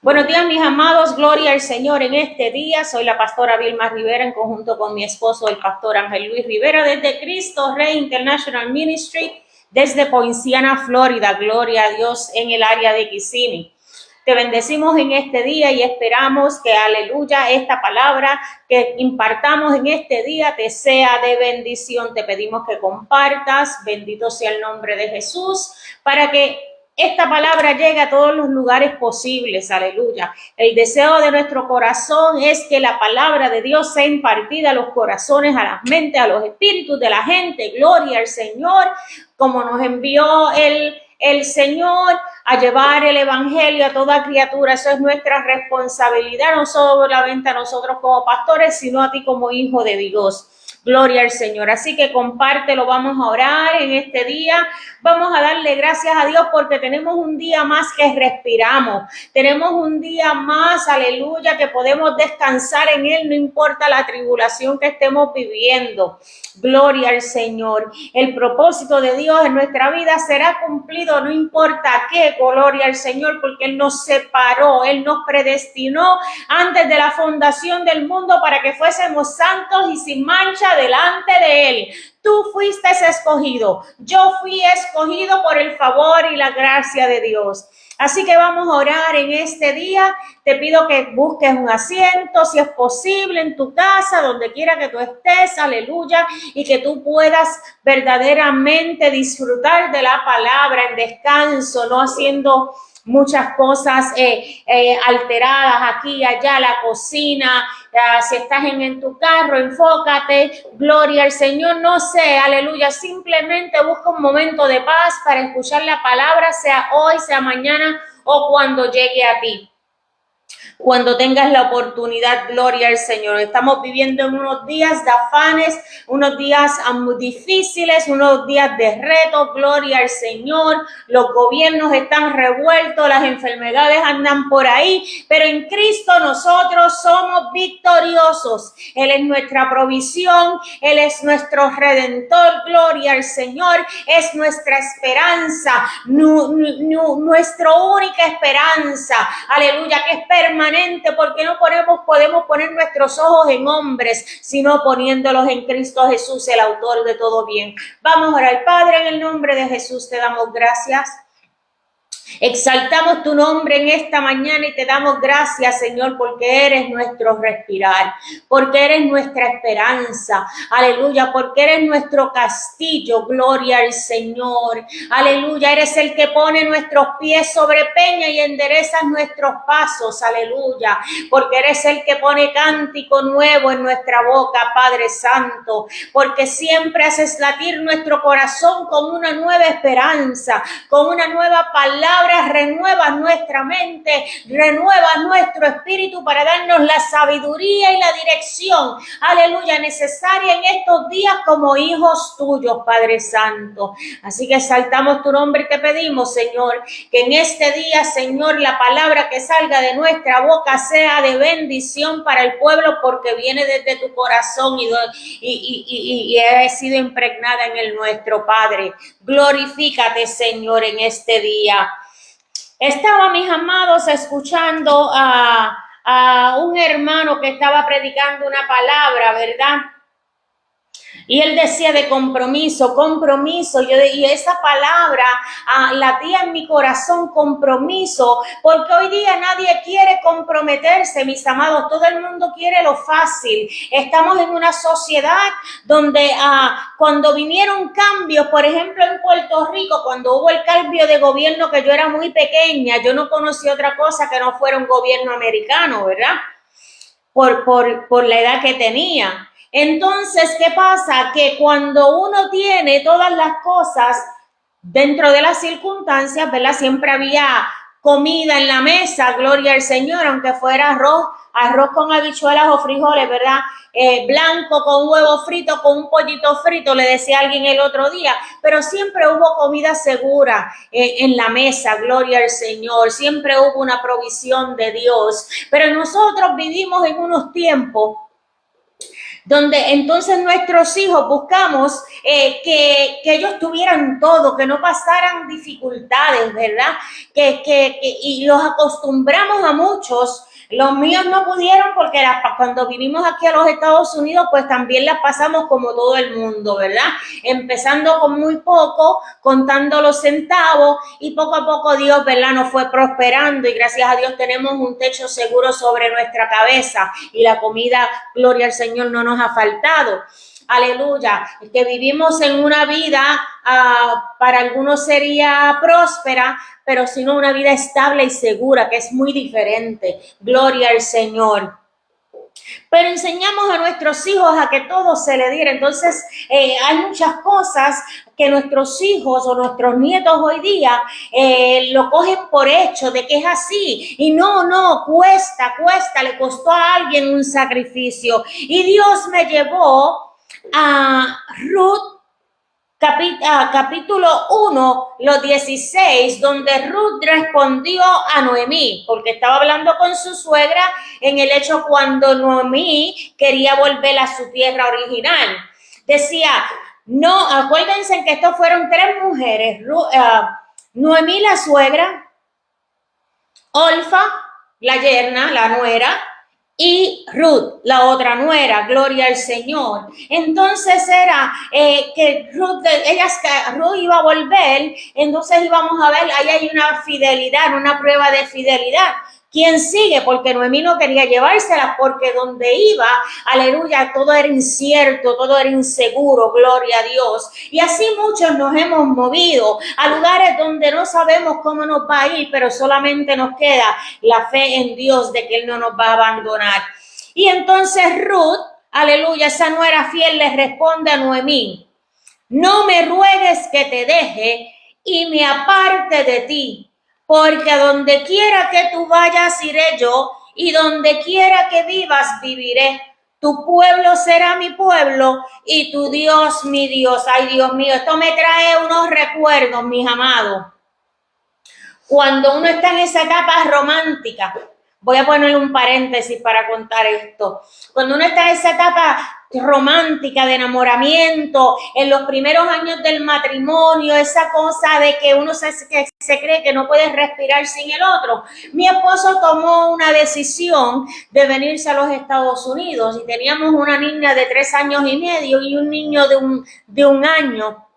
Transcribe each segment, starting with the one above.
Buenos días, mis amados, gloria al Señor en este día. Soy la pastora Vilma Rivera en conjunto con mi esposo, el pastor Ángel Luis Rivera, desde Cristo Rey International Ministry, desde Poinciana, Florida. Gloria a Dios en el área de Kissimmee. Te bendecimos en este día y esperamos que, aleluya, esta palabra que impartamos en este día te sea de bendición. Te pedimos que compartas, bendito sea el nombre de Jesús, para que esta palabra llega a todos los lugares posibles, aleluya. El deseo de nuestro corazón es que la palabra de Dios sea impartida a los corazones, a las mentes, a los espíritus de la gente. Gloria al Señor, como nos envió el Señor a llevar el evangelio a toda criatura. Eso es nuestra responsabilidad, no solamente a nosotros como pastores, sino a ti como hijo de Dios. Gloria al Señor. Así que compártelo, vamos a orar en este día. Vamos a darle gracias a Dios porque tenemos un día más que respiramos. Tenemos un día más, aleluya, que podemos descansar en Él, no importa la tribulación que estemos viviendo. Gloria al Señor. El propósito de Dios en nuestra vida será cumplido, no importa qué. Gloria al Señor, porque Él nos separó, Él nos predestinó antes de la fundación del mundo para que fuésemos santos y sin mancha delante de Él. Tú fuiste escogido, yo fui escogido por el favor y la gracia de Dios. Así que vamos a orar en este día. Te pido que busques un asiento, si es posible, en tu casa, donde quiera que tú estés, aleluya, y que tú puedas verdaderamente disfrutar de la palabra en descanso, no haciendo muchas cosas alteradas aquí y allá, la cocina, si estás en tu carro, enfócate, gloria al Señor, no sé, aleluya, simplemente busca un momento de paz para escuchar la palabra, sea hoy, sea mañana o cuando llegue a ti. Cuando tengas la oportunidad, gloria al Señor. Estamos viviendo en unos días de afanes, unos días muy difíciles, unos días de reto, gloria al Señor. Los gobiernos están revueltos, las enfermedades andan por ahí, pero en Cristo nosotros somos victoriosos. Él es nuestra provisión, Él es nuestro Redentor, gloria al Señor, es nuestra esperanza, nuestra única esperanza, aleluya, que es permanente, porque no podemos poner nuestros ojos en hombres, sino poniéndolos en Cristo Jesús, el autor de todo bien. Vamos a orar. Padre, en el nombre de Jesús te damos gracias. Exaltamos tu nombre en esta mañana y te damos gracias, Señor, porque eres nuestro respirar, porque eres nuestra esperanza, aleluya, porque eres nuestro castillo, gloria al Señor, aleluya, eres el que pone nuestros pies sobre peña y enderezas nuestros pasos, aleluya, porque eres el que pone cántico nuevo en nuestra boca, Padre Santo, porque siempre haces latir nuestro corazón con una nueva esperanza, con una nueva palabra. Renueva nuestra mente, renueva nuestro espíritu para darnos la sabiduría y la dirección, aleluya, necesaria en estos días como hijos tuyos, Padre Santo. Así que exaltamos tu nombre y te pedimos, Señor, que en este día, Señor, la palabra que salga de nuestra boca sea de bendición para el pueblo, porque viene desde tu corazón y ha sido impregnada en el nuestro, Padre. Glorifícate, Señor, en este día. Estaba, mis amados, escuchando a un hermano que estaba predicando una palabra, ¿verdad? Y él decía de compromiso, y esa palabra latía en mi corazón, compromiso, porque hoy día nadie quiere comprometerse, mis amados, todo el mundo quiere lo fácil. Estamos en una sociedad donde cuando vinieron cambios, por ejemplo en Puerto Rico, cuando hubo el cambio de gobierno, que yo era muy pequeña, yo no conocía otra cosa que no fuera un gobierno americano, ¿verdad? Por la edad que tenía. Entonces, ¿qué pasa? Que cuando uno tiene todas las cosas dentro de las circunstancias, ¿verdad? Siempre había comida en la mesa, gloria al Señor, aunque fuera arroz con habichuelas o frijoles, ¿verdad? Blanco con huevo frito, con un pollito frito, le decía a alguien el otro día, pero siempre hubo comida segura en la mesa, gloria al Señor, siempre hubo una provisión de Dios, pero nosotros vivimos en unos tiempos donde entonces nuestros hijos buscamos que ellos tuvieran todo, que no pasaran dificultades, ¿verdad? Y los acostumbramos a muchos. Los míos no pudieron porque cuando vinimos aquí a los Estados Unidos, pues también las pasamos como todo el mundo, ¿verdad? Empezando con muy poco, contando los centavos y poco a poco Dios, ¿verdad? Nos fue prosperando y gracias a Dios tenemos un techo seguro sobre nuestra cabeza y la comida, gloria al Señor, no nos ha faltado. Aleluya, que vivimos en una vida, para algunos sería próspera, pero sino una vida estable y segura, que es muy diferente. Gloria al Señor. Pero enseñamos a nuestros hijos a que todo se le diera. Entonces, hay muchas cosas que nuestros hijos o nuestros nietos hoy día lo cogen por hecho de que es así. Y no, cuesta, le costó a alguien un sacrificio. Y Dios me llevó a Ruth, capítulo 1, los 16, donde Ruth respondió a Noemí, porque estaba hablando con su suegra en el hecho cuando Noemí quería volver a su tierra original. Decía, no, acuérdense que estos fueron 3 mujeres, Noemí la suegra, Orfa la yerna, la nuera, y Ruth, la otra nuera, gloria al Señor. Entonces era que Ruth iba a volver, entonces íbamos a ver, ahí hay una fidelidad, una prueba de fidelidad. ¿Quién sigue? Porque Noemí no quería llevársela, porque donde iba, aleluya, todo era incierto, todo era inseguro, gloria a Dios. Y así muchos nos hemos movido a lugares donde no sabemos cómo nos va a ir, pero solamente nos queda la fe en Dios de que Él no nos va a abandonar. Y entonces Ruth, aleluya, esa nuera fiel le responde a Noemí, no me ruegues que te deje y me aparte de ti, porque a donde quiera que tú vayas iré yo, y donde quiera que vivas viviré. Tu pueblo será mi pueblo y tu Dios mi Dios. Ay, Dios mío, esto me trae unos recuerdos, mis amados. Cuando uno está en esa etapa romántica, voy a poner un paréntesis para contar esto. Cuando uno está en esa etapa romántica de enamoramiento, en los primeros años del matrimonio, esa cosa de que uno se cree que no puede respirar sin el otro. Mi esposo tomó una decisión de venirse a los Estados Unidos y teníamos una niña de 3 años y medio y un niño de un año.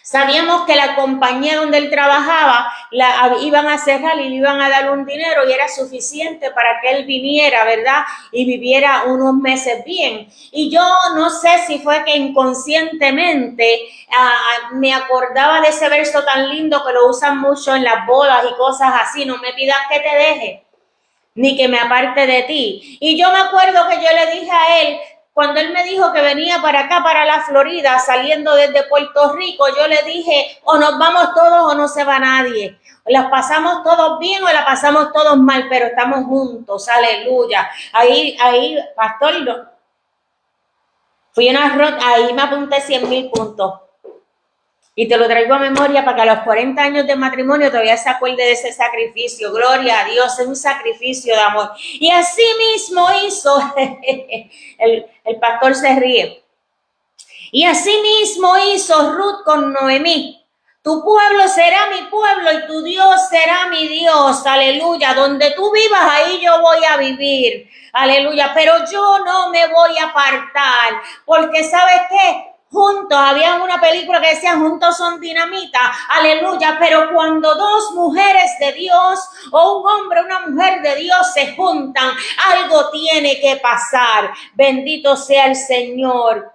Sabíamos que la compañía donde él trabajaba iban a cerrar y le iban a dar un dinero y era suficiente para que él viniera, ¿verdad? Y viviera unos meses bien. Y yo no sé si fue que inconscientemente me acordaba de ese verso tan lindo que lo usan mucho en las bodas y cosas así, no me pidas que te deje, ni que me aparte de ti. Y yo me acuerdo que yo le dije a él, cuando él me dijo que venía para acá, para la Florida, saliendo desde Puerto Rico, yo le dije, o nos vamos todos o no se va nadie. O las pasamos todos bien o la pasamos todos mal, pero estamos juntos, aleluya. Ahí, pastor, ahí me apunté 100,000 puntos. Y te lo traigo a memoria para que a los 40 años de matrimonio todavía se acuerde de ese sacrificio. Gloria a Dios, es un sacrificio de amor. Y así mismo hizo, el pastor se ríe. Y así mismo hizo Ruth con Noemí. Tu pueblo será mi pueblo y tu Dios será mi Dios. Aleluya. Donde tú vivas, ahí yo voy a vivir. Aleluya. Pero yo no me voy a apartar. Porque ¿sabes qué? Juntos, había una película que decía juntos son dinamita, aleluya, pero cuando 2 mujeres de Dios o un hombre o una mujer de Dios se juntan, algo tiene que pasar, bendito sea el Señor.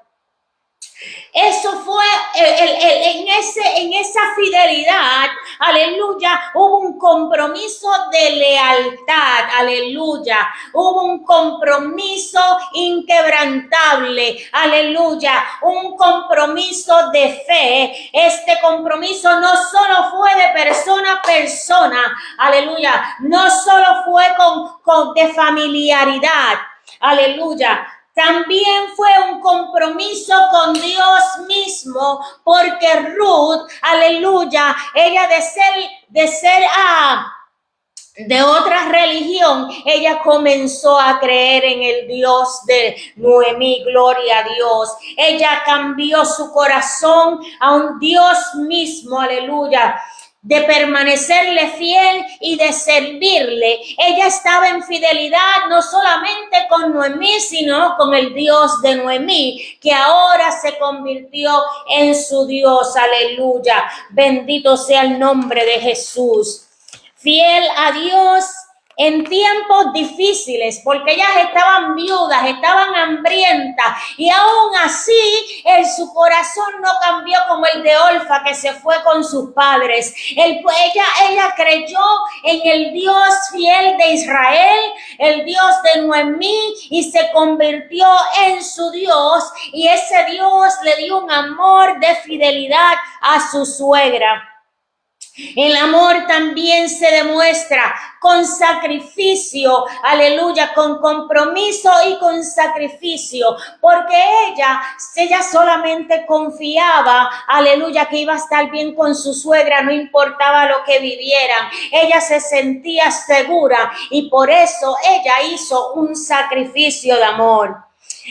Eso fue en esa fidelidad, aleluya, hubo un compromiso de lealtad, aleluya, hubo un compromiso inquebrantable, aleluya, un compromiso de fe. Este compromiso no solo fue de persona a persona, aleluya, no solo fue de familiaridad, aleluya. También fue un compromiso con Dios mismo, porque Ruth, aleluya, ella de ser de otra religión, ella comenzó a creer en el Dios de Noemí, gloria a Dios. Ella cambió su corazón a un Dios mismo, aleluya, de permanecerle fiel y de servirle. Ella estaba en fidelidad no solamente con Noemí, sino con el Dios de Noemí, que ahora se convirtió en su Dios, aleluya. Bendito sea el nombre de Jesús. Fiel a Dios en tiempos difíciles, porque ellas estaban viudas, estaban hambrientas, y aún así su corazón no cambió como el de Orfa, que se fue con sus padres. Ella creyó en el Dios fiel de Israel, el Dios de Noemí, y se convirtió en su Dios, y ese Dios le dio un amor de fidelidad a su suegra. El amor también se demuestra con sacrificio, aleluya, con compromiso y con sacrificio, porque ella solamente confiaba, aleluya, que iba a estar bien con su suegra, no importaba lo que vivieran. Ella se sentía segura y por eso ella hizo un sacrificio de amor.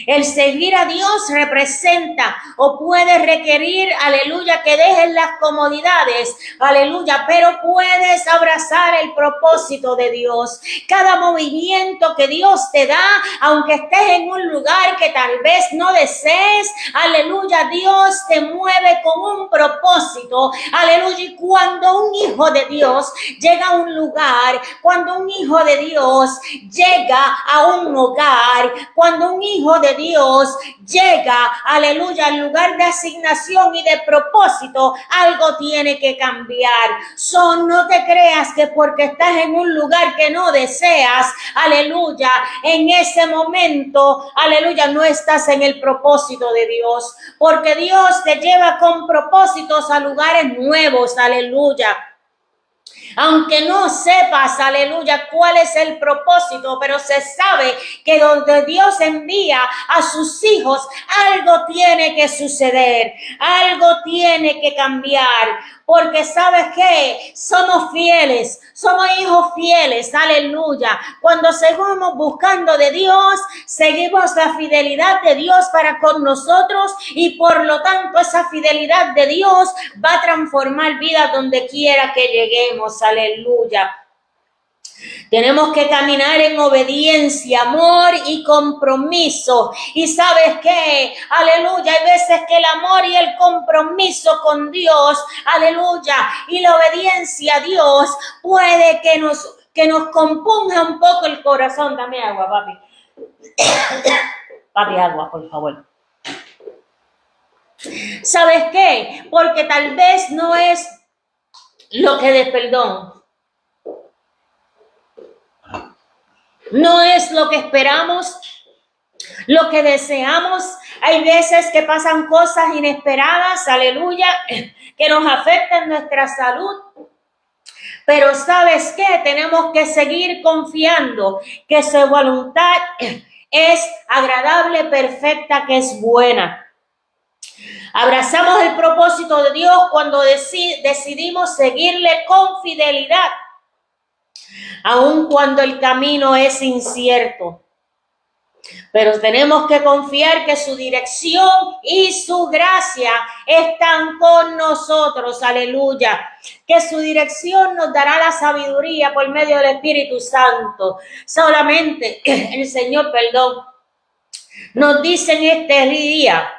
El seguir a Dios representa o puede requerir, aleluya, que dejes las comodidades, aleluya, pero puedes abrazar el propósito de Dios. Cada movimiento que Dios te da, aunque estés en un lugar que tal vez no desees, aleluya, Dios te mueve con un propósito, aleluya. Y cuando un hijo de Dios llega a un lugar, cuando un hijo de Dios llega a un hogar, cuando un hijo de Dios llega, aleluya, al lugar de asignación y de propósito, algo tiene que cambiar. No te creas que porque estás en un lugar que no deseas, aleluya, en ese momento, aleluya, no estás en el propósito de Dios, porque Dios te lleva con propósitos a lugares nuevos, aleluya. Aunque no sepas, aleluya, cuál es el propósito, pero se sabe que donde Dios envía a sus hijos, algo tiene que suceder, algo tiene que cambiar, porque ¿sabes qué? Somos fieles, somos hijos fieles, aleluya. Cuando seguimos buscando de Dios, seguimos la fidelidad de Dios para con nosotros, y por lo tanto esa fidelidad de Dios va a transformar vidas donde quiera que lleguemos, aleluya. Tenemos que caminar en obediencia, amor y compromiso. Y ¿sabes qué? Aleluya, hay veces que el amor y el compromiso con Dios, aleluya, y la obediencia a Dios puede que nos componga un poco el corazón. Dame agua, papi. Papi, agua, por favor. ¿Sabes qué? Porque tal vez no es lo que no es lo que esperamos, lo que deseamos. Hay veces que pasan cosas inesperadas, aleluya, que nos afectan nuestra salud. Pero ¿sabes qué? Tenemos que seguir confiando que su voluntad es agradable, perfecta, que es buena. Abrazamos el propósito de Dios cuando decidimos seguirle con fidelidad, aun cuando el camino es incierto. Pero tenemos que confiar que su dirección y su gracia están con nosotros, aleluya. Que su dirección nos dará la sabiduría por medio del Espíritu Santo. Solamente el Señor, nos dice en este día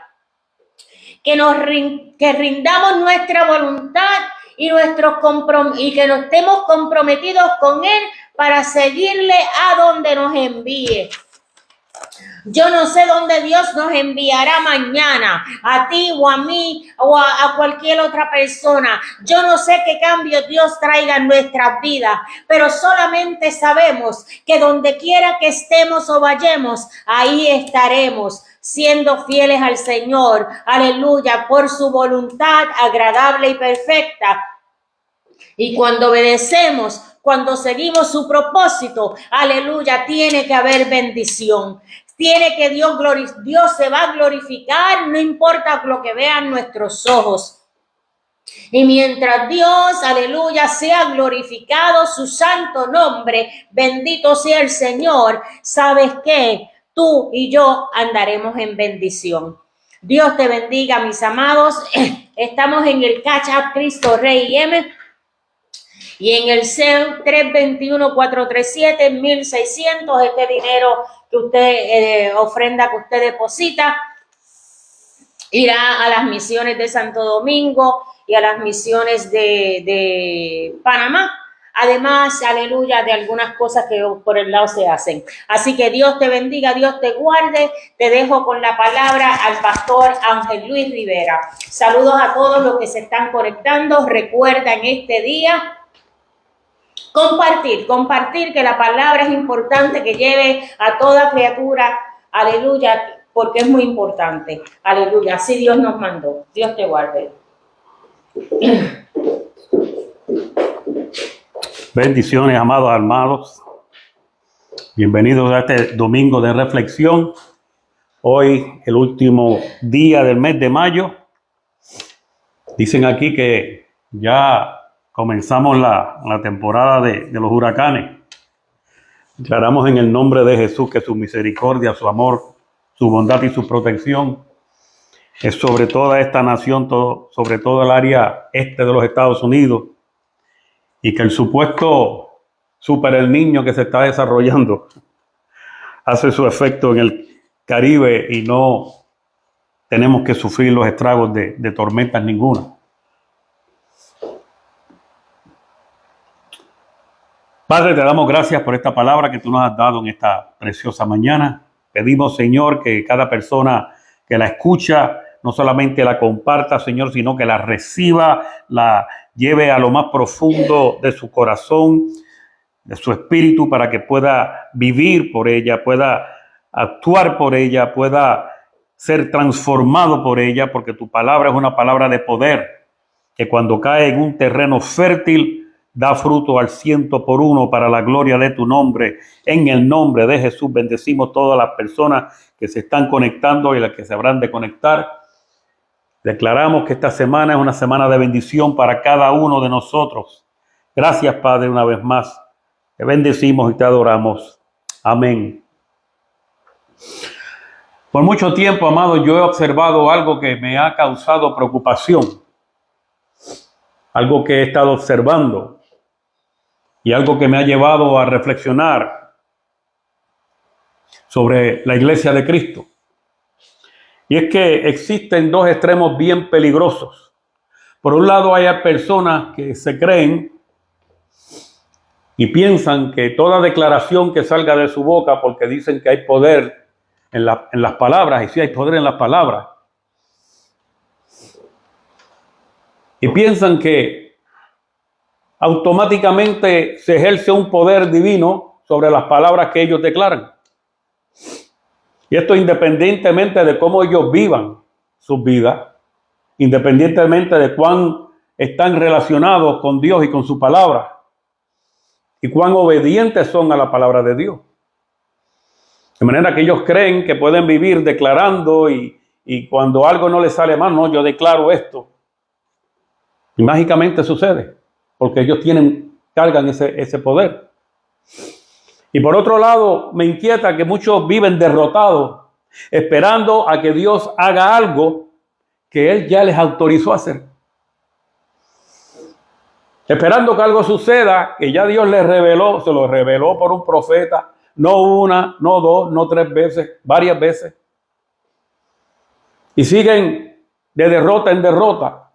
que rindamos nuestra voluntad y que nos estemos comprometidos con Él para seguirle a donde nos envíe. Yo no sé dónde Dios nos enviará mañana, a ti o a mí o a cualquier otra persona. Yo no sé qué cambios Dios traiga en nuestras vidas, pero solamente sabemos que donde quiera que estemos o vayamos, ahí estaremos, siendo fieles al Señor, aleluya, por su voluntad agradable y perfecta. Y cuando obedecemos, cuando seguimos su propósito, aleluya, tiene que haber bendición. Tiene que Dios se va a glorificar, no importa lo que vean nuestros ojos. Y mientras Dios, aleluya, sea glorificado su santo nombre, bendito sea el Señor, ¿sabes qué? Tú y yo andaremos en bendición. Dios te bendiga, mis amados. Estamos en el Catch Up Cristo Rey M. Y en el CEL 321-437-1600, este dinero que usted ofrenda, que usted deposita, irá a las misiones de Santo Domingo y a las misiones de Panamá. Además, aleluya, de algunas cosas que por el lado se hacen. Así que Dios te bendiga, Dios te guarde. Te dejo con la palabra al pastor Ángel Luis Rivera. Saludos a todos los que se están conectando. Recuerda en este día compartir que la palabra es importante, que lleve a toda criatura, aleluya, porque es muy importante. Aleluya, así Dios nos mandó. Dios te guarde. Bendiciones, amados hermanos. Bienvenidos a este domingo de reflexión. Hoy, el último día del mes de mayo. Dicen aquí que ya comenzamos la temporada de los huracanes. Declaramos en el nombre de Jesús que su misericordia, su amor, su bondad y su protección es sobre toda esta nación, sobre todo el área este de los Estados Unidos, y que el supuesto super el niño que se está desarrollando hace su efecto en el Caribe y no tenemos que sufrir los estragos de tormentas ninguna. Padre, te damos gracias por esta palabra que tú nos has dado en esta preciosa mañana. Pedimos, Señor, que cada persona que la escucha no solamente la comparta, Señor, sino que la reciba, la lleve a lo más profundo de su corazón, de su espíritu, para que pueda vivir por ella, pueda actuar por ella, pueda ser transformado por ella, porque tu palabra es una palabra de poder, que cuando cae en un terreno fértil, da fruto al 100 por 1 para la gloria de tu nombre. En el nombre de Jesús bendecimos todas las personas que se están conectando y las que se habrán de conectar. Declaramos que esta semana es una semana de bendición para cada uno de nosotros. Gracias, Padre, una vez más. Te bendecimos y te adoramos. Amén. Por mucho tiempo, amado, yo he observado algo que me ha causado preocupación. Algo que he estado observando. Y algo que me ha llevado a reflexionar sobre la iglesia de Cristo. Y es que existen dos extremos bien peligrosos. Por un lado hay personas que se creen y piensan que toda declaración que salga de su boca, porque dicen que hay poder en las palabras, y sí hay poder en las palabras, y piensan que automáticamente se ejerce un poder divino sobre las palabras que ellos declaran. Y esto independientemente de cómo ellos vivan sus vidas, independientemente de cuán están relacionados con Dios y con su palabra, y cuán obedientes son a la palabra de Dios. De manera que ellos creen que pueden vivir declarando y cuando algo no les sale mal, no, yo declaro esto. Y mágicamente sucede, porque ellos cargan ese poder. Y por otro lado, me inquieta que muchos viven derrotados, esperando a que Dios haga algo que Él ya les autorizó a hacer. Esperando que algo suceda, que ya Dios les reveló, se lo reveló por un profeta, no una, no dos, no 3 veces, varias veces. Y siguen de derrota en derrota.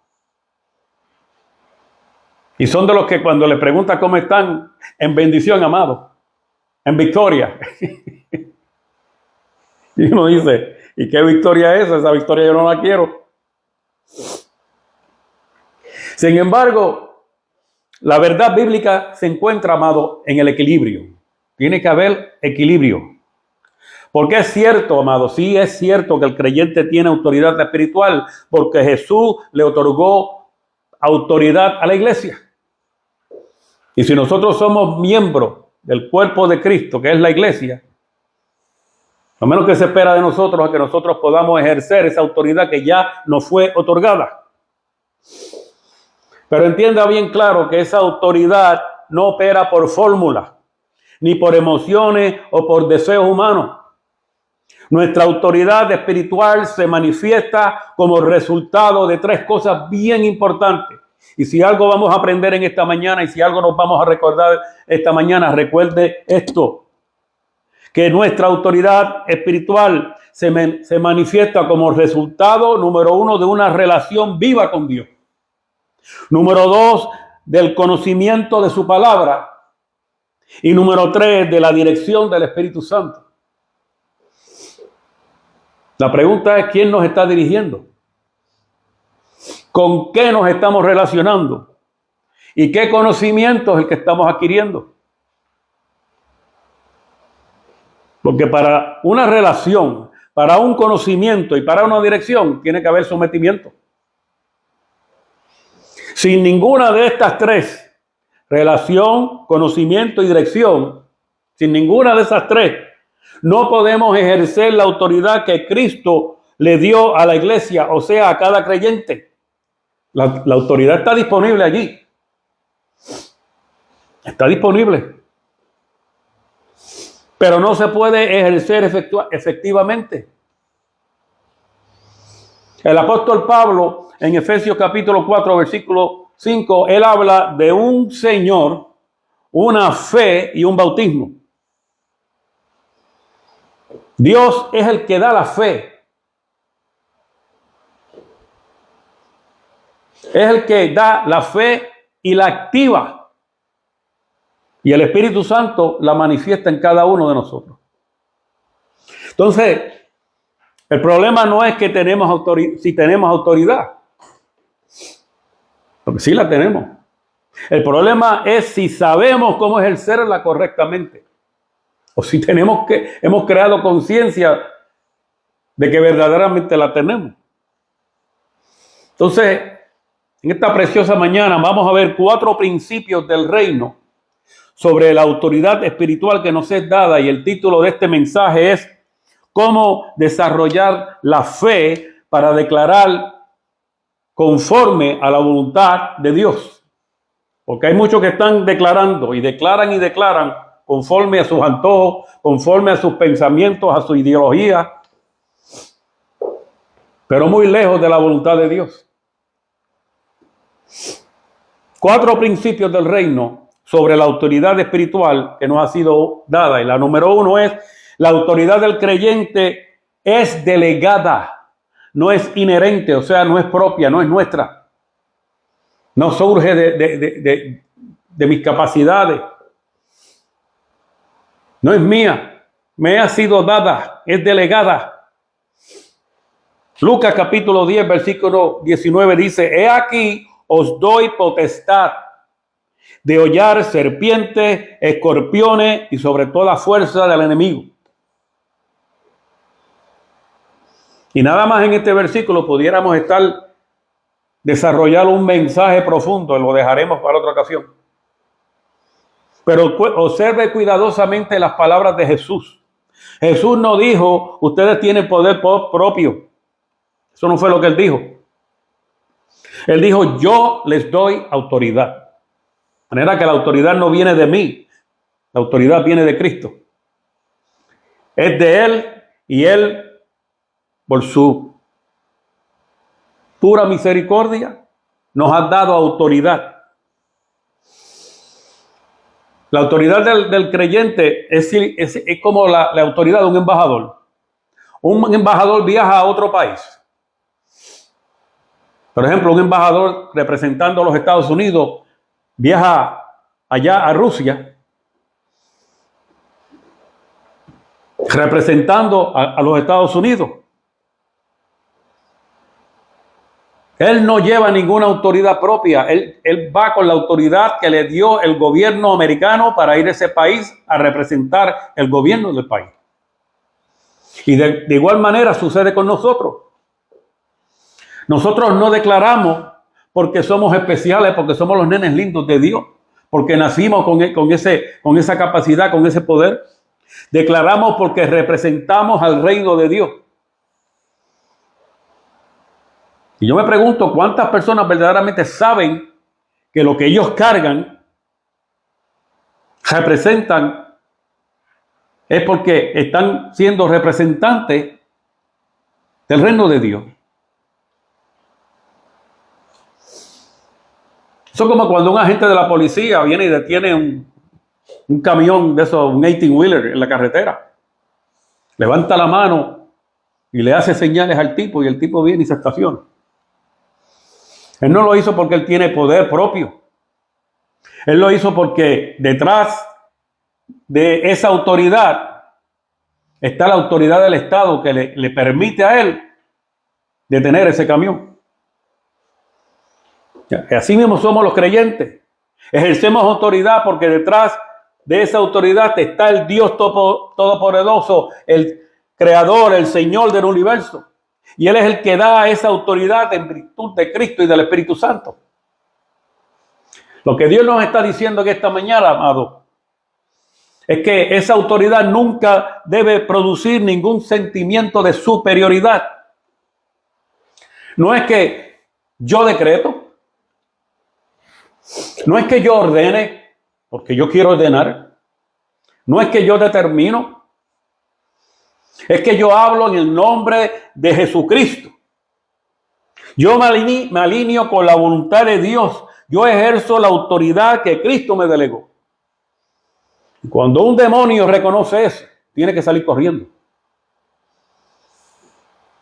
Y son de los que cuando le preguntan cómo están, en bendición, amado, en victoria. Y uno dice, ¿y qué victoria es? Esa victoria yo no la quiero. Sin embargo, la verdad bíblica se encuentra, amado, en el equilibrio. Tiene que haber equilibrio. Porque es cierto, amado, sí es cierto que el creyente tiene autoridad espiritual, porque Jesús le otorgó autoridad a la iglesia. Y si nosotros somos miembros del cuerpo de Cristo, que es la iglesia, lo menos que se espera de nosotros es que nosotros podamos ejercer esa autoridad que ya nos fue otorgada. Pero entienda bien claro que esa autoridad no opera por fórmula, ni por emociones o por deseos humanos. Nuestra autoridad espiritual se manifiesta como resultado de tres cosas bien importantes. Y si algo vamos a aprender en esta mañana y si algo nos vamos a recordar esta mañana, recuerde esto, que nuestra autoridad espiritual se manifiesta como resultado, número uno, de una relación viva con Dios. Número dos, del conocimiento de su palabra. Y número tres, de la dirección del Espíritu Santo. La pregunta es, ¿quién nos está dirigiendo? ¿Con qué nos estamos relacionando? ¿Y qué conocimiento es el que estamos adquiriendo? Porque para una relación, para un conocimiento y para una dirección, tiene que haber sometimiento. Sin ninguna de estas tres, relación, conocimiento y dirección, sin ninguna de esas tres, no podemos ejercer la autoridad que Cristo le dio a la iglesia, o sea, a cada creyente. La autoridad está disponible allí. Está disponible. Pero no se puede ejercer efectivamente. El apóstol Pablo, en Efesios capítulo 4, versículo 5, él habla de un Señor, una fe y un bautismo. Dios es el que da la fe. Es el que da la fe y la activa. Y el Espíritu Santo la manifiesta en cada uno de nosotros. Entonces, el problema no es que si tenemos autoridad. Porque sí la tenemos. El problema es si sabemos cómo ejercerla correctamente. O si hemos creado conciencia de que verdaderamente la tenemos. Entonces, en esta preciosa mañana vamos a ver 4 principios del reino sobre la autoridad espiritual que nos es dada, y el título de este mensaje es cómo desarrollar la fe para declarar conforme a la voluntad de Dios. Porque hay muchos que están declarando y declaran conforme a sus antojos, conforme a sus pensamientos, a su ideología, pero muy lejos de la voluntad de Dios. 4 principios del reino sobre la autoridad espiritual que nos ha sido dada. Y la número 1 es: la autoridad del creyente es delegada, no es inherente, o sea, no es propia, no es nuestra. No surge de mis capacidades. No es mía, me ha sido dada, es delegada. Lucas capítulo 10, versículo 19 dice: he aquí os doy potestad de hollar serpientes, escorpiones y sobre toda fuerza del enemigo. Y nada más en este versículo pudiéramos desarrollar un mensaje profundo, lo dejaremos para otra ocasión. Pero observe cuidadosamente las palabras de Jesús. Jesús no dijo, ustedes tienen poder propio. Eso no fue lo que él dijo. Él dijo, yo les doy autoridad. De manera que la autoridad no viene de mí. La autoridad viene de Cristo. Es de Él, y Él, por su pura misericordia, nos ha dado autoridad. La autoridad del creyente es como la autoridad de un embajador. Un embajador viaja a otro país. Por ejemplo, un embajador representando a los Estados Unidos viaja allá a Rusia, representando a los Estados Unidos. Él no lleva ninguna autoridad propia. Él va con la autoridad que le dio el gobierno americano para ir a ese país a representar el gobierno del país. Y de igual manera sucede con nosotros. Nosotros no declaramos porque somos especiales, porque somos los nenes lindos de Dios, porque nacimos con esa capacidad, con ese poder. Declaramos porque representamos al reino de Dios. Y yo me pregunto, ¿cuántas personas verdaderamente saben que lo que ellos cargan representan es porque están siendo representantes del reino de Dios. Eso es como cuando un agente de la policía viene y detiene un camión de esos, un 18-wheeler en la carretera. Levanta la mano y le hace señales al tipo y el tipo viene y se estaciona. Él no lo hizo porque él tiene poder propio. Él lo hizo porque detrás de esa autoridad está la autoridad del Estado que le permite a él detener ese camión. Así mismo somos los creyentes. Ejercemos autoridad porque detrás de esa autoridad está el Dios todopoderoso, el creador, el Señor del universo. Y Él es el que da esa autoridad en virtud de Cristo y del Espíritu Santo. Lo que Dios nos está diciendo en esta mañana, amado, es que esa autoridad nunca debe producir ningún sentimiento de superioridad. No es que yo decreto, no es que yo ordene, porque yo quiero ordenar, no es que yo determino, es que yo hablo en el nombre de Jesucristo. Yo me alineo con la voluntad de Dios. Yo ejerzo la autoridad que Cristo me delegó. Cuando un demonio reconoce eso, tiene que salir corriendo. De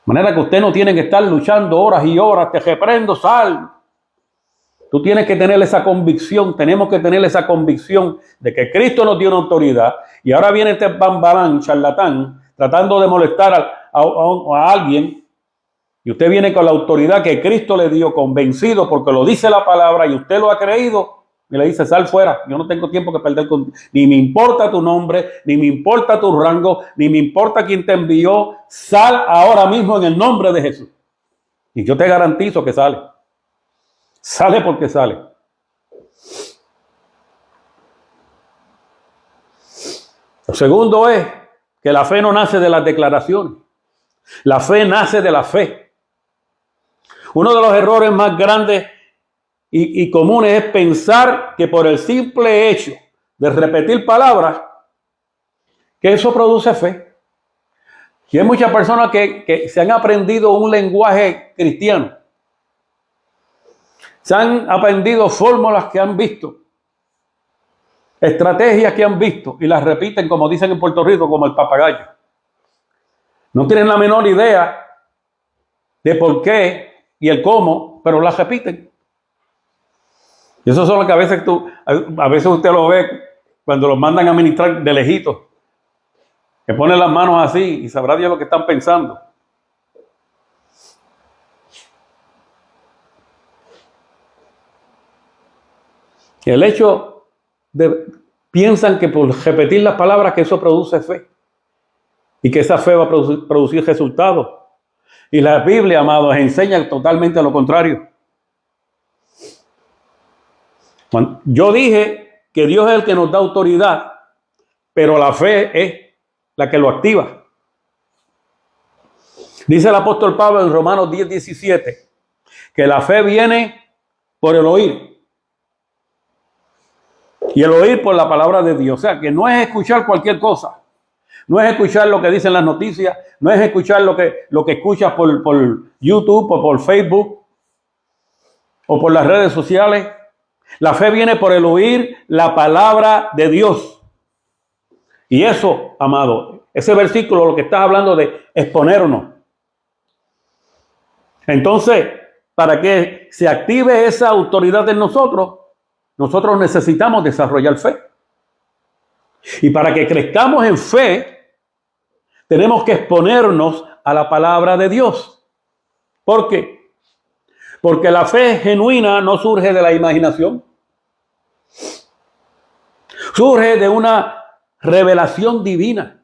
manera que usted no tiene que estar luchando horas y horas, te reprendo, sal. Tú tienes que tener esa convicción, tenemos que tener esa convicción de que Cristo nos dio una autoridad y ahora viene este bambalán, charlatán, tratando de molestar a alguien y usted viene con la autoridad que Cristo le dio, convencido porque lo dice la palabra y usted lo ha creído y le dice, sal fuera, yo no tengo tiempo que perder contigo, ni me importa tu nombre, ni me importa tu rango, ni me importa quién te envió, sal ahora mismo en el nombre de Jesús. Y yo te garantizo que sale. Sale porque sale. Lo segundo es que la fe no nace de las declaraciones. La fe nace de la fe. Uno de los errores más grandes y comunes es pensar que por el simple hecho de repetir palabras, que eso produce fe. Y hay muchas personas que se han aprendido un lenguaje cristiano. Se han aprendido fórmulas que han visto, estrategias que han visto y las repiten, como dicen en Puerto Rico, como el papagayo. No tienen la menor idea de por qué y el cómo, pero las repiten. Y eso es lo que a veces usted lo ve cuando los mandan a ministrar de lejitos, que ponen las manos así y sabrá Dios lo que están pensando. El hecho de piensan que por repetir las palabras que eso produce fe y que esa fe va a producir resultados. Y la Biblia, amados, enseña totalmente lo contrario. Yo dije que Dios es el que nos da autoridad, pero la fe es la que lo activa. Dice el apóstol Pablo en Romanos 10:17 que la fe viene por el oír. Y el oír por la palabra de Dios. O sea, que no es escuchar cualquier cosa. No es escuchar lo que dicen las noticias. No es escuchar lo que escuchas por YouTube o por Facebook o por las redes sociales. La fe viene por el oír la palabra de Dios. Y eso, amado, ese versículo lo que está hablando de exponernos. Entonces, para que se active esa autoridad en nosotros necesitamos desarrollar fe. Y para que crezcamos en fe, tenemos que exponernos a la palabra de Dios. ¿Por qué? Porque la fe genuina no surge de la imaginación. Surge de una revelación divina.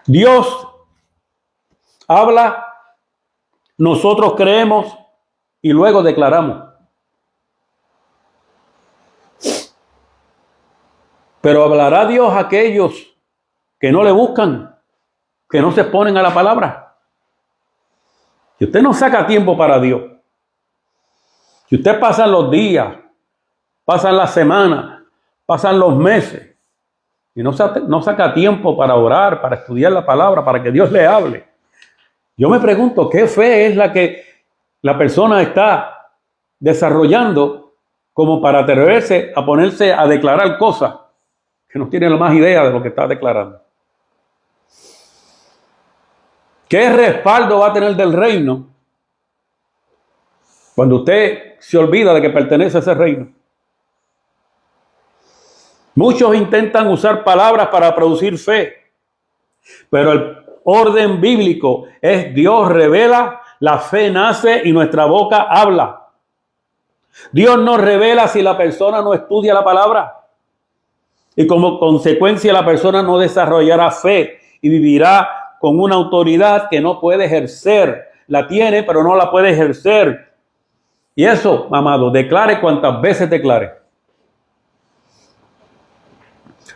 Dios habla, nosotros creemos y luego declaramos. Pero hablará Dios a aquellos que no le buscan, que no se exponen a la palabra. Si usted no saca tiempo para Dios, Si usted pasan los días, pasan las semanas, pasan los meses y no saca tiempo para orar, para estudiar la palabra, para que Dios le hable, yo me pregunto, ¿qué fe es la que la persona está desarrollando como para atreverse a ponerse a declarar cosas que no tiene la más idea de lo que está declarando? ¿Qué respaldo va a tener del reino cuando usted se olvida de que pertenece a ese reino? Muchos intentan usar palabras para producir fe, pero el orden bíblico es: Dios revela, la fe nace y nuestra boca habla. Dios no revela si la persona no estudia la palabra. Y como consecuencia la persona no desarrollará fe y vivirá con una autoridad que no puede ejercer. La tiene, pero no la puede ejercer. Y eso, amado, declare cuantas veces declare.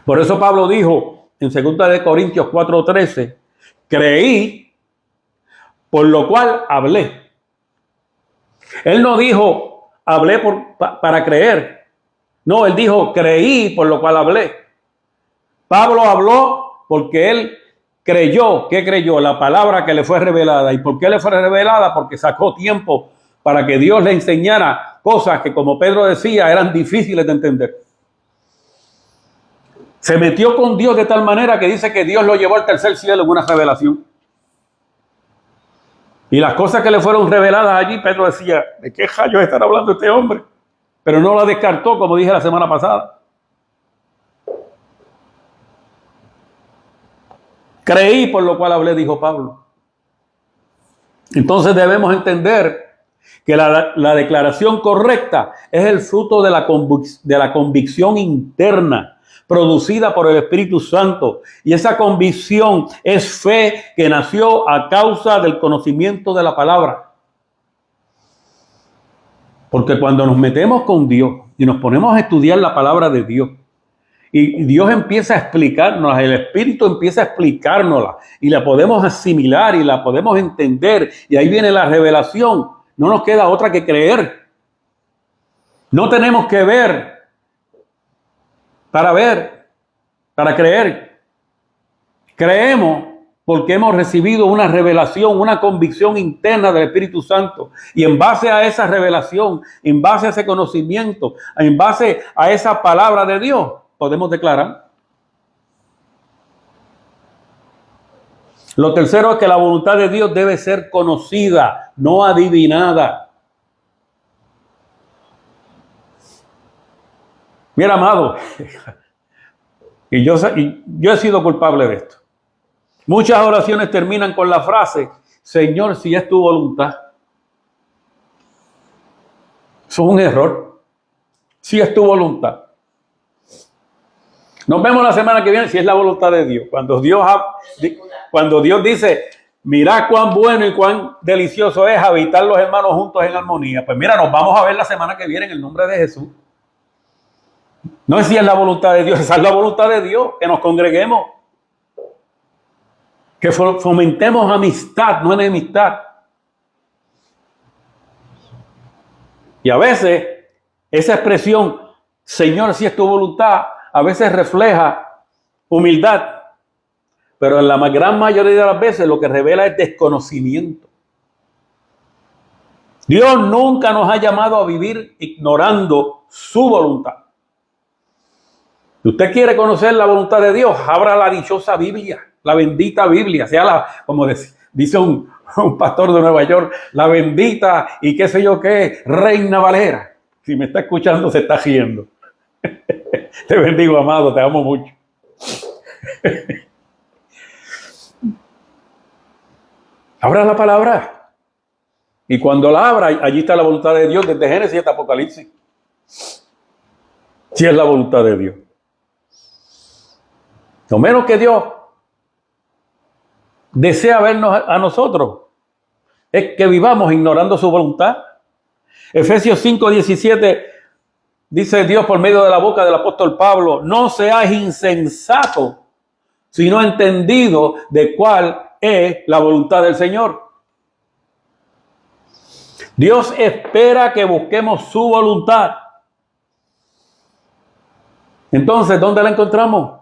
Por eso Pablo dijo en 2 Corintios 4:13, creí, por lo cual hablé. Él no dijo, hablé para creer. No, él dijo, creí, por lo cual hablé. Pablo habló porque él creyó. ¿Qué creyó? La palabra que le fue revelada. ¿Y por qué le fue revelada? Porque sacó tiempo para que Dios le enseñara cosas que, como Pedro decía, eran difíciles de entender. Se metió con Dios de tal manera que dice que Dios lo llevó al tercer cielo en una revelación. Y las cosas que le fueron reveladas allí, Pedro decía, ¿de qué rayos estará hablando este hombre? Pero no la descartó, como dije la semana pasada. Creí, por lo cual hablé, dijo Pablo. Entonces debemos entender que la declaración correcta es el fruto de la convicción interna producida por el Espíritu Santo. Y esa convicción es fe que nació a causa del conocimiento de la palabra. Porque cuando nos metemos con Dios y nos ponemos a estudiar la palabra de Dios, y Dios empieza a explicarnos, el Espíritu empieza a explicárnosla, y la podemos asimilar y la podemos entender, y ahí viene la revelación, no nos queda otra que creer. No tenemos que ver, para creer. Creemos porque hemos recibido una revelación, una convicción interna del Espíritu Santo. Y en base a esa revelación, en base a ese conocimiento, en base a esa palabra de Dios, podemos declarar. Lo tercero es que la voluntad de Dios debe ser conocida, no adivinada. Mira, amado, y yo he sido culpable de esto. Muchas oraciones terminan con la frase, Señor, si es tu voluntad. Eso es un error. Si es tu voluntad. Nos vemos la semana que viene si es la voluntad de Dios. Cuando Dios dice, mira cuán bueno y cuán delicioso es habitar los hermanos juntos en armonía. Pues mira, nos vamos a ver la semana que viene en el nombre de Jesús. No es si es la voluntad de Dios, esa es la voluntad de Dios, que nos congreguemos. Que fomentemos amistad, no enemistad. Y a veces esa expresión, Señor, si es tu voluntad, a veces refleja humildad. Pero en la gran mayoría de las veces lo que revela es desconocimiento. Dios nunca nos ha llamado a vivir ignorando su voluntad. Si usted quiere conocer la voluntad de Dios, abra la dichosa Biblia, la bendita Biblia, como dice un pastor de Nueva York, la bendita y qué sé yo qué, Reina Valera. Si me está escuchando, se está riendo. Te bendigo, amado, te amo mucho. Abra la palabra. Y cuando la abra, allí está la voluntad de Dios, desde Génesis hasta Apocalipsis. Si es la voluntad de Dios. Lo menos que Dios desea vernos a nosotros es que vivamos ignorando su voluntad. Efesios 5:17 dice Dios por medio de la boca del apóstol Pablo, no seas insensato, sino entendido de cuál es la voluntad del Señor. Dios espera que busquemos su voluntad. Entonces, ¿dónde la encontramos?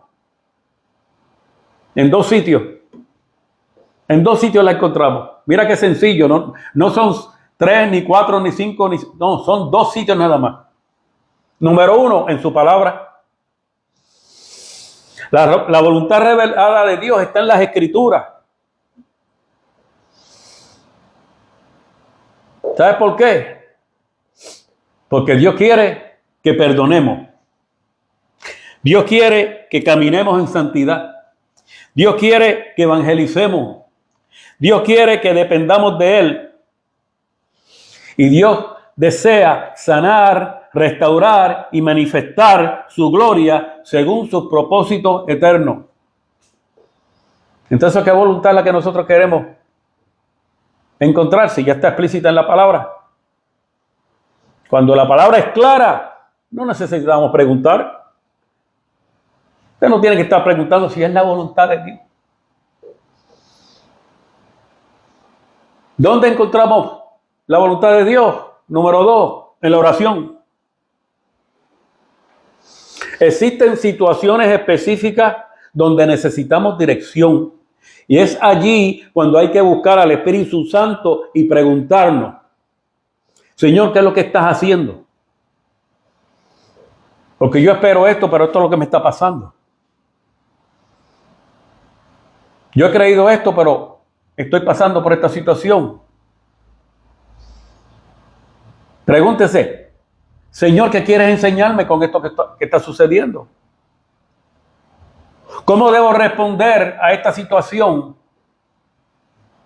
En dos sitios. En dos sitios la encontramos. Mira qué sencillo, no son 3, ni 4, ni 5, no, son 2 sitios nada más. Número 1, en su palabra. La voluntad revelada de Dios está en las Escrituras. ¿Sabes por qué? Porque Dios quiere que perdonemos. Dios quiere que caminemos en santidad. Dios quiere que evangelicemos. Dios quiere que dependamos de Él. Y Dios desea sanar, restaurar y manifestar su gloria según sus propósitos eternos. Entonces, ¿qué voluntad es la que nosotros queremos encontrar? Si ya está explícita en la palabra. Cuando la palabra es clara, no necesitamos preguntar. Usted no tiene que estar preguntando si es la voluntad de Dios. ¿Dónde encontramos la voluntad de Dios? Número 2, en la oración. Existen situaciones específicas donde necesitamos dirección. Y es allí cuando hay que buscar al Espíritu Santo y preguntarnos: Señor, ¿qué es lo que estás haciendo? Porque yo espero esto, pero esto es lo que me está pasando. Yo he creído esto, pero estoy pasando por esta situación. Pregúntese: Señor, ¿qué quieres enseñarme con esto que está sucediendo? ¿Cómo debo responder a esta situación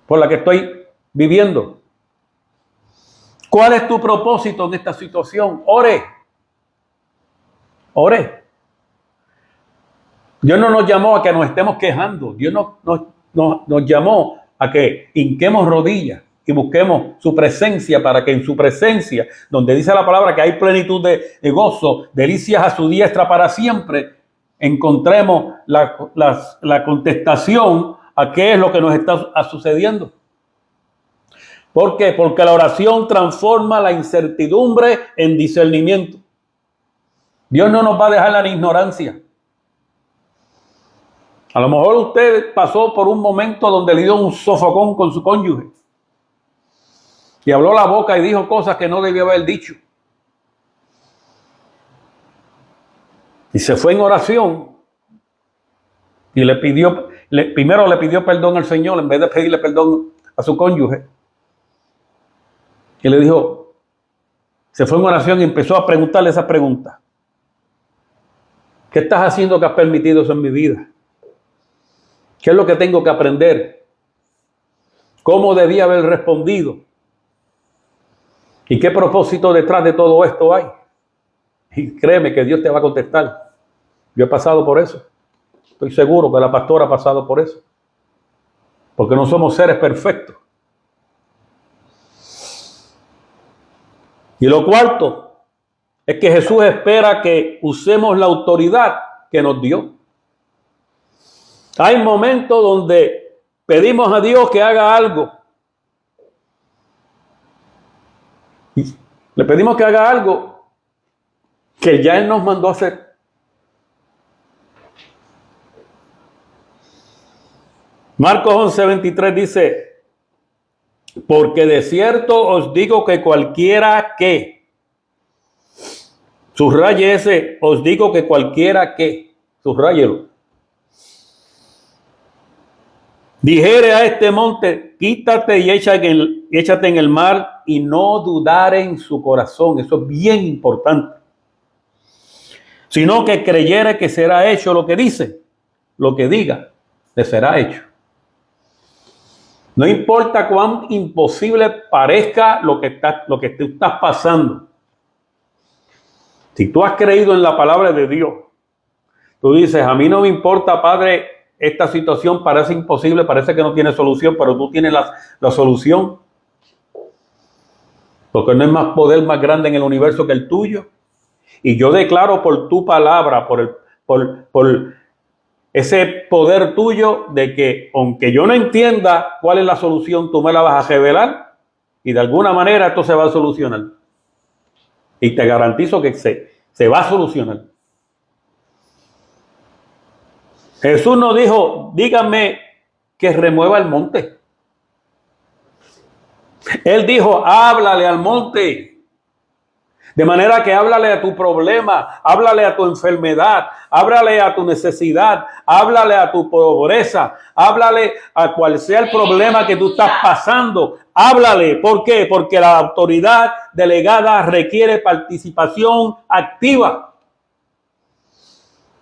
por la que estoy viviendo? ¿Cuál es tu propósito en esta situación? Ore. Ore. Dios no nos llamó a que nos estemos quejando. Dios nos llamó a que hinquemos rodillas y busquemos su presencia, para que en su presencia, donde dice la palabra que hay plenitud de gozo, delicias a su diestra para siempre, encontremos la contestación a qué es lo que nos está sucediendo. ¿Por qué? Porque la oración transforma la incertidumbre en discernimiento. Dios no nos va a dejar en la ignorancia. A lo mejor usted pasó por un momento donde le dio un sofocón con su cónyuge y abrió la boca y dijo cosas que no debió haber dicho. Y se fue en oración y primero le pidió perdón al Señor en vez de pedirle perdón a su cónyuge. Y le dijo, se fue en oración y empezó a preguntarle esa pregunta: ¿qué estás haciendo que has permitido eso en mi vida? ¿Qué es lo que tengo que aprender? ¿Cómo debía haber respondido? ¿Y qué propósito detrás de todo esto hay? Y créeme que Dios te va a contestar. Yo he pasado por eso. Estoy seguro que la pastora ha pasado por eso. Porque no somos seres perfectos. Y lo cuarto es que Jesús espera que usemos la autoridad que nos dio. Hay momentos donde pedimos a Dios que haga algo. Y le pedimos que haga algo que ya Él nos mandó a hacer. Marcos 11:23 dice: porque de cierto os digo que cualquiera que, subraye ese, os digo que cualquiera que, subráyelo, dijere a este monte, quítate y échate en el mar, y no dudare en su corazón. Eso es bien importante. Sino que creyere que será hecho lo que dice, lo que diga, le será hecho. No importa cuán imposible parezca lo que tú estás pasando. Si tú has creído en la palabra de Dios, tú dices, a mí no me importa, Padre, esta situación parece imposible, parece que no tiene solución, pero tú tienes la solución. Porque no hay más poder más grande en el universo que el tuyo. Y yo declaro por tu palabra, por ese poder tuyo, de que aunque yo no entienda cuál es la solución, tú me la vas a revelar y de alguna manera esto se va a solucionar. Y te garantizo que se va a solucionar. Jesús nos dijo, díganme que remueva el monte. Él dijo, háblale al monte. De manera que háblale a tu problema, háblale a tu enfermedad, háblale a tu necesidad, háblale a tu pobreza, háblale a cual sea el problema que tú estás pasando. Háblale. ¿Por qué? Porque la autoridad delegada requiere participación activa.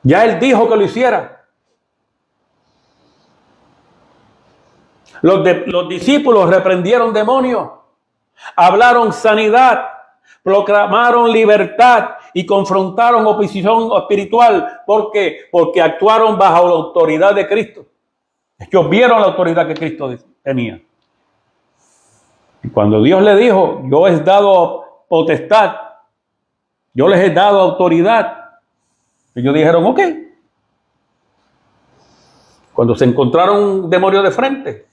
Ya Él dijo que lo hiciera. Los discípulos reprendieron demonios, hablaron sanidad, proclamaron libertad y confrontaron oposición espiritual. ¿Por qué? Porque actuaron bajo la autoridad de Cristo. Ellos vieron la autoridad que Cristo tenía. Y cuando Dios le dijo, yo les he dado potestad, yo les he dado autoridad, ellos dijeron, ok. Cuando se encontraron un demonio de frente,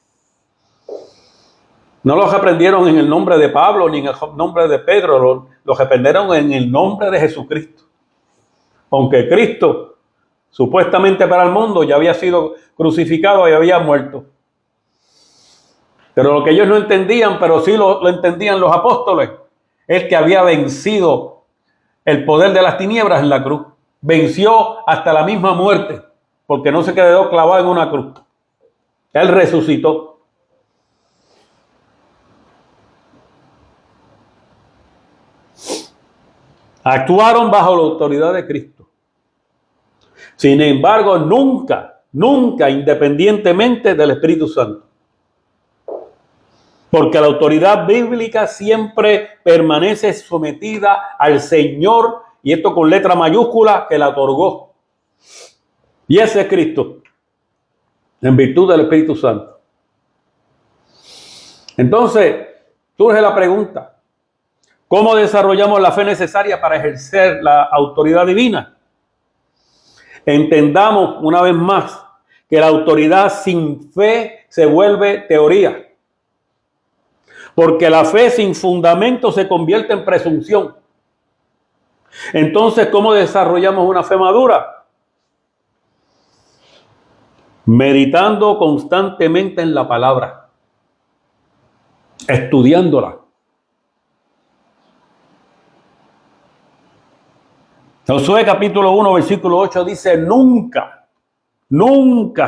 no los reprendieron en el nombre de Pablo ni en el nombre de Pedro, los reprendieron en el nombre de Jesucristo. Aunque Cristo, supuestamente para el mundo, ya había sido crucificado y había muerto. Pero lo que ellos no entendían, pero sí lo entendían los apóstoles, es que había vencido el poder de las tinieblas en la cruz. Venció hasta la misma muerte, porque no se quedó clavado en una cruz. Él resucitó. Actuaron bajo la autoridad de Cristo. Sin embargo, nunca, independientemente del Espíritu Santo. Porque la autoridad bíblica siempre permanece sometida al Señor, y esto con letra mayúscula, que la otorgó. Y ese es Cristo, en virtud del Espíritu Santo. Entonces, surge la pregunta, ¿cómo desarrollamos la fe necesaria para ejercer la autoridad divina? Entendamos una vez más que la autoridad sin fe se vuelve teoría. Porque la fe sin fundamento se convierte en presunción. Entonces, ¿cómo desarrollamos una fe madura? Meditando constantemente en la palabra. Estudiándola. Josué capítulo 1, versículo 8 dice, nunca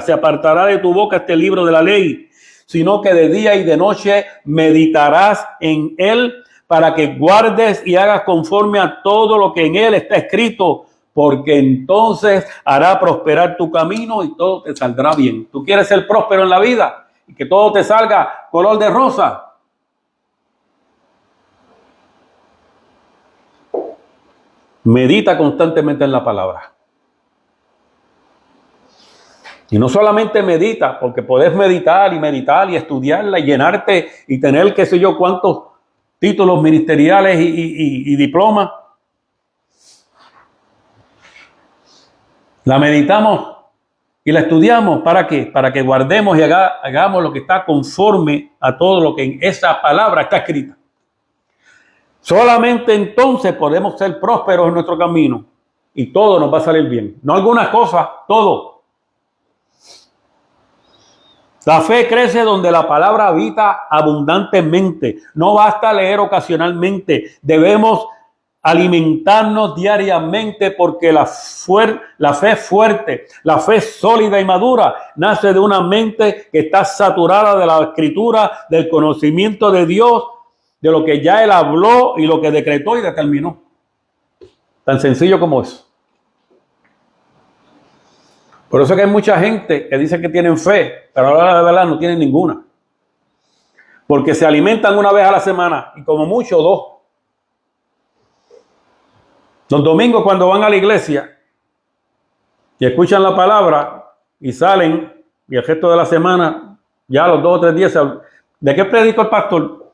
se apartará de tu boca este libro de la ley, sino que de día y de noche meditarás en él para que guardes y hagas conforme a todo lo que en él está escrito, porque entonces hará prosperar tu camino y todo te saldrá bien. ¿Tú quieres ser próspero en la vida y que todo te salga color de rosa? Medita constantemente en la palabra. Y no solamente medita, porque podés meditar y estudiarla y llenarte y tener qué sé yo cuántos títulos ministeriales y diplomas. La meditamos y la estudiamos. ¿Para qué? Para que guardemos y hagamos lo que está conforme a todo lo que en esa palabra está escrita. Solamente entonces podemos ser prósperos en nuestro camino y todo nos va a salir bien. No algunas cosas, todo. La fe crece donde la palabra habita abundantemente. No basta leer ocasionalmente. Debemos alimentarnos diariamente porque la fe fuerte, la fe sólida y madura nace de una mente que está saturada de la escritura, del conocimiento de Dios, de lo que ya Él habló y lo que decretó y determinó. Tan sencillo como eso. Por eso que hay mucha gente que dice que tienen fe, pero ahora de verdad no tienen ninguna. Porque se alimentan una vez a la semana y como mucho dos. Los domingos cuando van a la iglesia y escuchan la palabra y salen y el resto de la semana, ya los 2 o 3 días, ¿de qué predicó el pastor?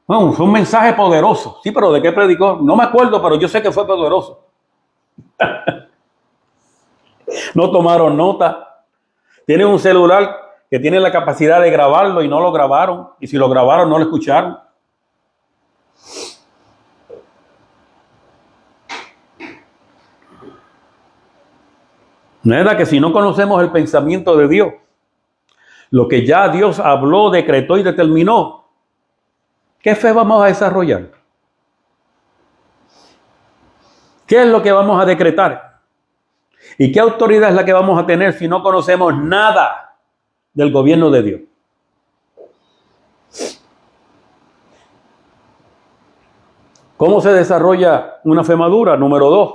Bueno, fue un mensaje poderoso. Sí, pero ¿de qué predicó? No me acuerdo, pero yo sé que fue poderoso. No tomaron nota. Tienen un celular que tiene la capacidad de grabarlo y no lo grabaron. Y si lo grabaron, no lo escucharon. No es verdad que si no conocemos el pensamiento de Dios, lo que ya Dios habló, decretó y determinó, ¿qué fe vamos a desarrollar? ¿Qué es lo que vamos a decretar? ¿Y qué autoridad es la que vamos a tener si no conocemos nada del gobierno de Dios? ¿Cómo se desarrolla una fe madura? Número 2,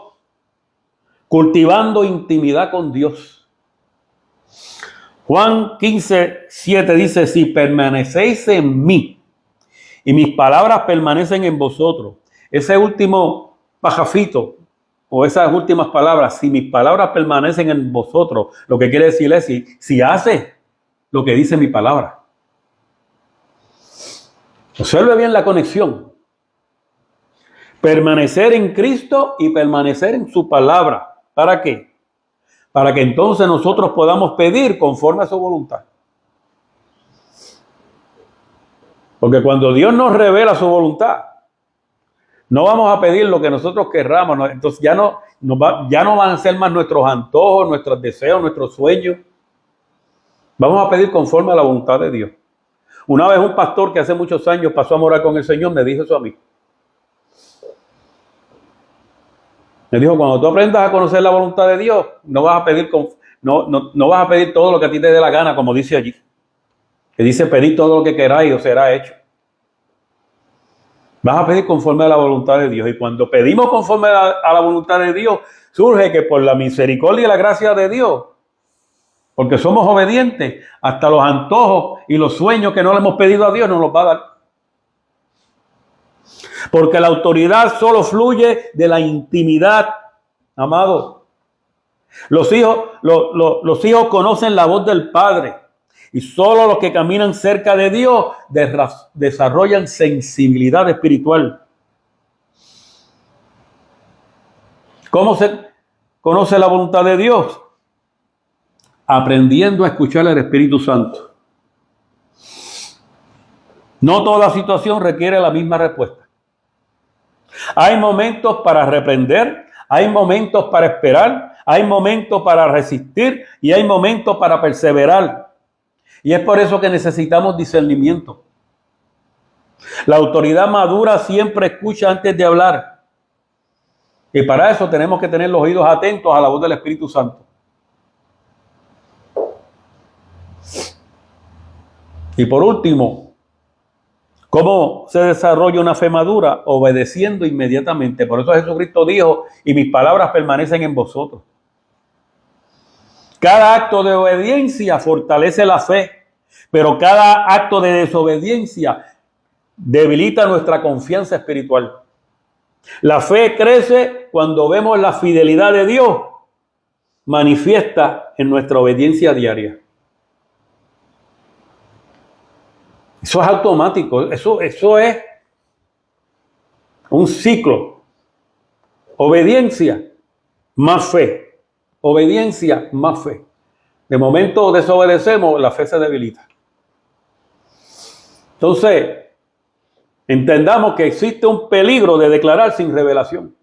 cultivando intimidad con Dios. Juan 15:7 dice, si permanecéis en mí y mis palabras permanecen en vosotros. Ese último pajafito o esas últimas palabras, si mis palabras permanecen en vosotros, lo que quiere decir es si hace lo que dice mi palabra. Observe bien la conexión. Permanecer en Cristo y permanecer en su palabra. ¿Para qué? Para que entonces nosotros podamos pedir conforme a su voluntad. Porque cuando Dios nos revela su voluntad, no vamos a pedir lo que nosotros querramos. Entonces ya no van a ser más nuestros antojos, nuestros deseos, nuestros sueños. Vamos a pedir conforme a la voluntad de Dios. Una vez un pastor que hace muchos años pasó a morar con el Señor me dijo eso a mí. Me dijo, cuando tú aprendas a conocer la voluntad de Dios, no vas a pedir todo lo que a ti te dé la gana, como dice allí. Que dice, pedid todo lo que queráis y os será hecho. Vas a pedir conforme a la voluntad de Dios. Y cuando pedimos conforme a la voluntad de Dios, surge que por la misericordia y la gracia de Dios, porque somos obedientes, hasta los antojos y los sueños que no le hemos pedido a Dios nos los va a dar. Porque la autoridad solo fluye de la intimidad, amado. Los hijos conocen la voz del Padre. Y solo los que caminan cerca de Dios desarrollan sensibilidad espiritual. ¿Cómo se conoce la voluntad de Dios? Aprendiendo a escuchar al Espíritu Santo. No toda situación requiere la misma respuesta. Hay momentos para reprender, hay momentos para esperar, hay momentos para resistir y hay momentos para perseverar. Y es por eso que necesitamos discernimiento. La autoridad madura siempre escucha antes de hablar. Y para eso tenemos que tener los oídos atentos a la voz del Espíritu Santo. Y por último, ¿cómo se desarrolla una fe madura? Obedeciendo inmediatamente. Por eso Jesucristo dijo, y mis palabras permanecen en vosotros. Cada acto de obediencia fortalece la fe, pero cada acto de desobediencia debilita nuestra confianza espiritual. La fe crece cuando vemos la fidelidad de Dios manifiesta en nuestra obediencia diaria. Eso es automático, eso es un ciclo. Obediencia más fe. Obediencia más fe. De momento desobedecemos, la fe se debilita. Entonces, entendamos que existe un peligro de declarar sin revelación.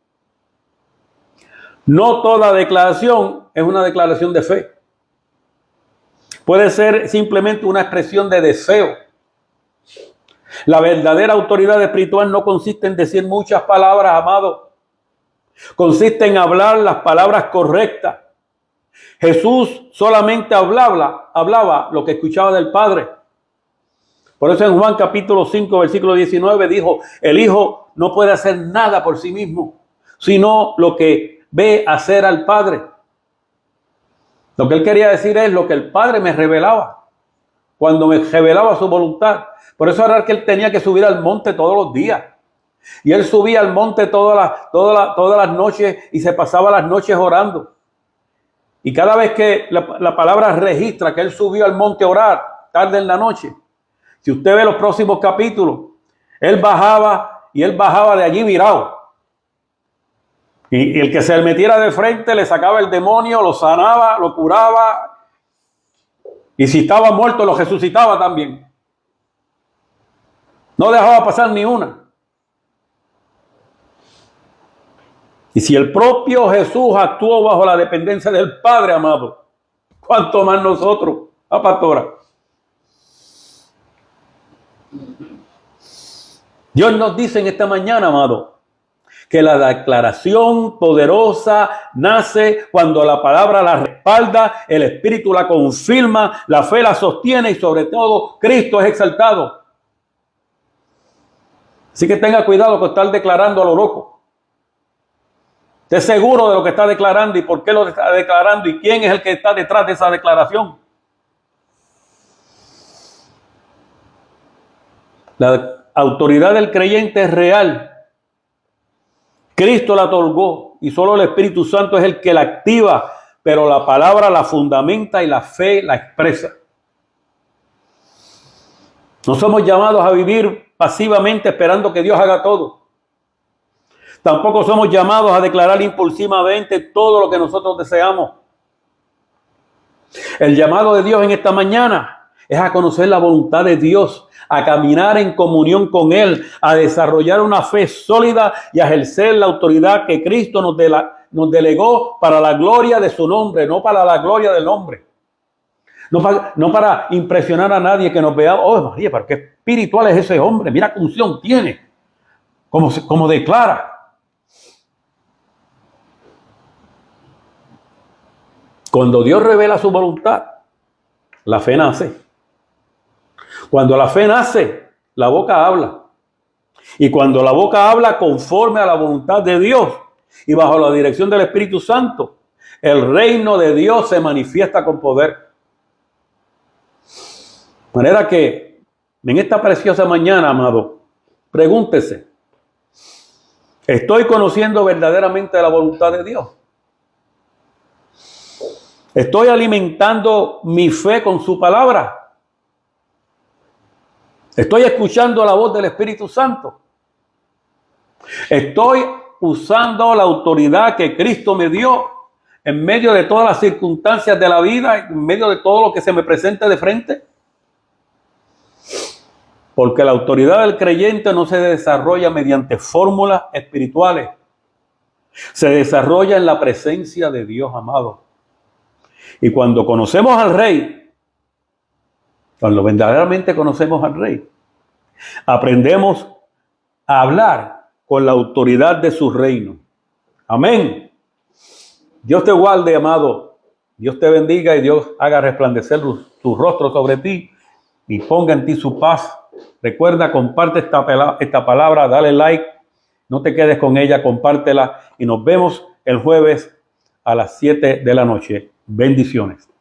No toda declaración es una declaración de fe. Puede ser simplemente una expresión de deseo. La verdadera autoridad espiritual no consiste en decir muchas palabras, amado. Consiste en hablar las palabras correctas. Jesús solamente hablaba lo que escuchaba del Padre. Por eso en Juan capítulo 5, versículo 19 dijo, el Hijo no puede hacer nada por sí mismo, sino lo que ve hacer al Padre. Lo que él quería decir es lo que el Padre me revelaba, cuando me revelaba su voluntad. Por eso era que él tenía que subir al monte todos los días. Y él subía al monte todas las noches y se pasaba las noches orando. Y cada vez que la palabra registra que él subió al monte a orar, tarde en la noche, si usted ve los próximos capítulos, él bajaba de allí virado. Y el que se le metiera de frente le sacaba el demonio, lo sanaba, lo curaba. Y si estaba muerto, lo resucitaba también. No dejaba pasar ni una. Y si el propio Jesús actuó bajo la dependencia del Padre, amado, ¿cuánto más nosotros? Pastora. Dios nos dice en esta mañana, amado, que la declaración poderosa nace cuando la palabra la respalda, el Espíritu la confirma, la fe la sostiene y sobre todo Cristo es exaltado. Así que tenga cuidado con estar declarando a lo loco. Esté seguro de lo que está declarando y por qué lo está declarando y quién es el que está detrás de esa declaración. La autoridad del creyente es real. Cristo la otorgó y solo el Espíritu Santo es el que la activa, pero la palabra la fundamenta y la fe la expresa. No somos llamados a vivir pasivamente esperando que Dios haga todo. Tampoco somos llamados a declarar impulsivamente todo lo que nosotros deseamos. El llamado de Dios en esta mañana es a conocer la voluntad de Dios, a caminar en comunión con Él, a desarrollar una fe sólida y a ejercer la autoridad que Cristo nos delegó para la gloria de su nombre, no para la gloria del hombre. No para impresionar a nadie que nos vea. Oh, María, pero qué espiritual es ese hombre. Mira qué unción tiene. Como declara. Cuando Dios revela su voluntad, la fe nace. Cuando la fe nace, la boca habla. Y cuando la boca habla conforme a la voluntad de Dios y bajo la dirección del Espíritu Santo, el reino de Dios se manifiesta con poder. De manera que en esta preciosa mañana, amado, pregúntese, ¿estoy conociendo verdaderamente la voluntad de Dios? ¿Estoy alimentando mi fe con su palabra? ¿Estoy escuchando la voz del Espíritu Santo? ¿Estoy usando la autoridad que Cristo me dio en medio de todas las circunstancias de la vida, en medio de todo lo que se me presente de frente? Porque la autoridad del creyente no se desarrolla mediante fórmulas espirituales. Se desarrolla en la presencia de Dios, amado. Y cuando conocemos al Rey, cuando verdaderamente conocemos al Rey, aprendemos a hablar con la autoridad de su reino. Amén. Dios te guarde, amado. Dios te bendiga y Dios haga resplandecer su rostro sobre ti y ponga en ti su paz. Recuerda, comparte esta palabra, dale like, no te quedes con ella, compártela y nos vemos el jueves a las 7 de la noche. Bendiciones.